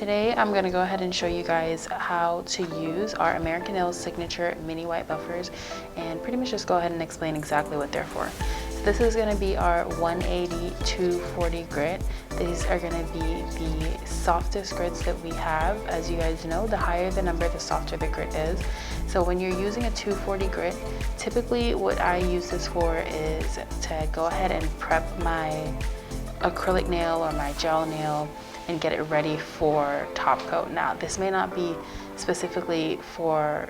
Today I'm going to go ahead and show you guys how to use our Americanails signature mini white buffers and pretty much just go ahead and explain exactly what they're for. So this is going to be our 180 240 grit. These are going to be the softest grits that we have. As you guys know, the higher the number, the softer the grit is. So when you're using a 240 grit, typically what I use this for is to go ahead and prep my acrylic nail or my gel nail and get it ready for top coat. Now, this may not be specifically for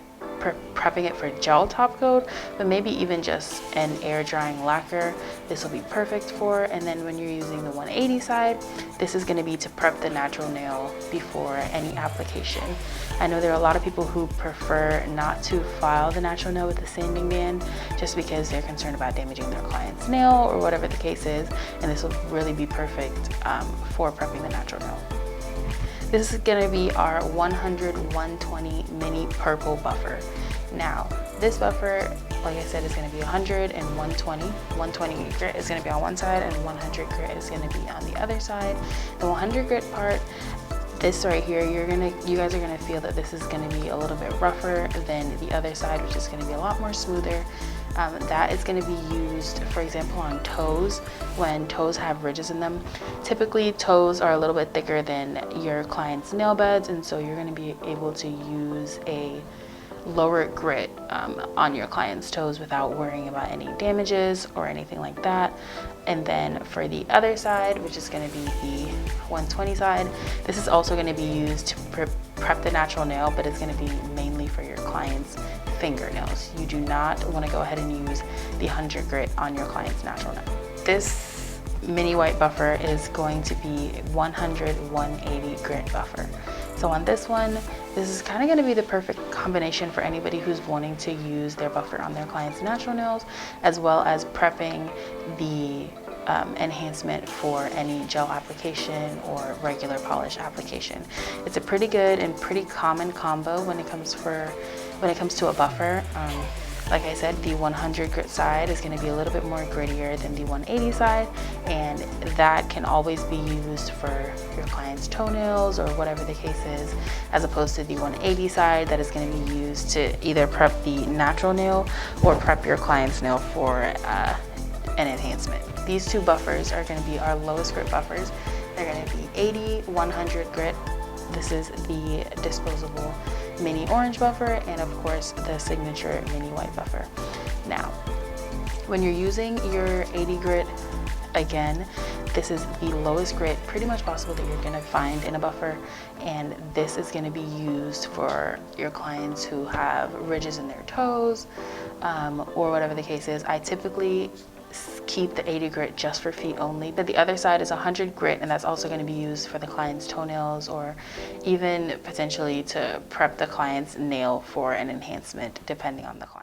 prepping it for gel top coat, but maybe even just an air drying lacquer, this will be perfect for. And then when you're using the 180 side, this is going to be to prep the natural nail before any application. I know there are a lot of people who prefer not to file the natural nail with the sanding band just because they're concerned about damaging their client's nail or whatever the case is, and this will really be perfect for prepping the natural nail. This is going to be our 100-120 mini purple buffer. Now, this buffer, like I said, is going to be 100 and 120. 120 grit is going to be on one side and 100 grit is going to be on the other side. The 100 grit part, this right here, you guys are going to feel that this is going to be a little bit rougher than the other side, which is going to be a lot more smoother. That is going to be used, for example, on toes. When toes have ridges in them, typically toes are a little bit thicker than your client's nail beds, and so you're going to be able to use a lower grit on your client's toes without worrying about any damages or anything like that. And then for the other side, which is going to be the 120 side, this is also going to be used to prep the natural nail, but it's going to be mainly for your client's fingernails. You do not want to go ahead and use the 100 grit on your client's natural nail. This mini white buffer is going to be 100-180 grit buffer. So on this one, this is kind of going to be the perfect combination for anybody who's wanting to use their buffer on their client's natural nails, as well as prepping the enhancement for any gel application or regular polish application. It's a pretty good and pretty common combo when it comes to a buffer. Like I said, the 100 grit side is going to be a little bit more grittier than the 180 side, and that can always be used for your client's toenails or whatever the case is, as opposed to the 180 side that is going to be used to either prep the natural nail or prep your client's nail for an enhancement. These two buffers are going to be our lowest grit buffers. They're going to be 80, 100 grit. This is the disposable mini orange buffer, and of course the signature mini white buffer. Now, when you're using your 80 grit, again, this is the lowest grit pretty much possible that you're going to find in a buffer, and this is going to be used for your clients who have ridges in their toes or whatever the case is. I typically keep the 80 grit just for feet only, but the other side is 100 grit, and that's also going to be used for the client's toenails or even potentially to prep the client's nail for an enhancement depending on the client.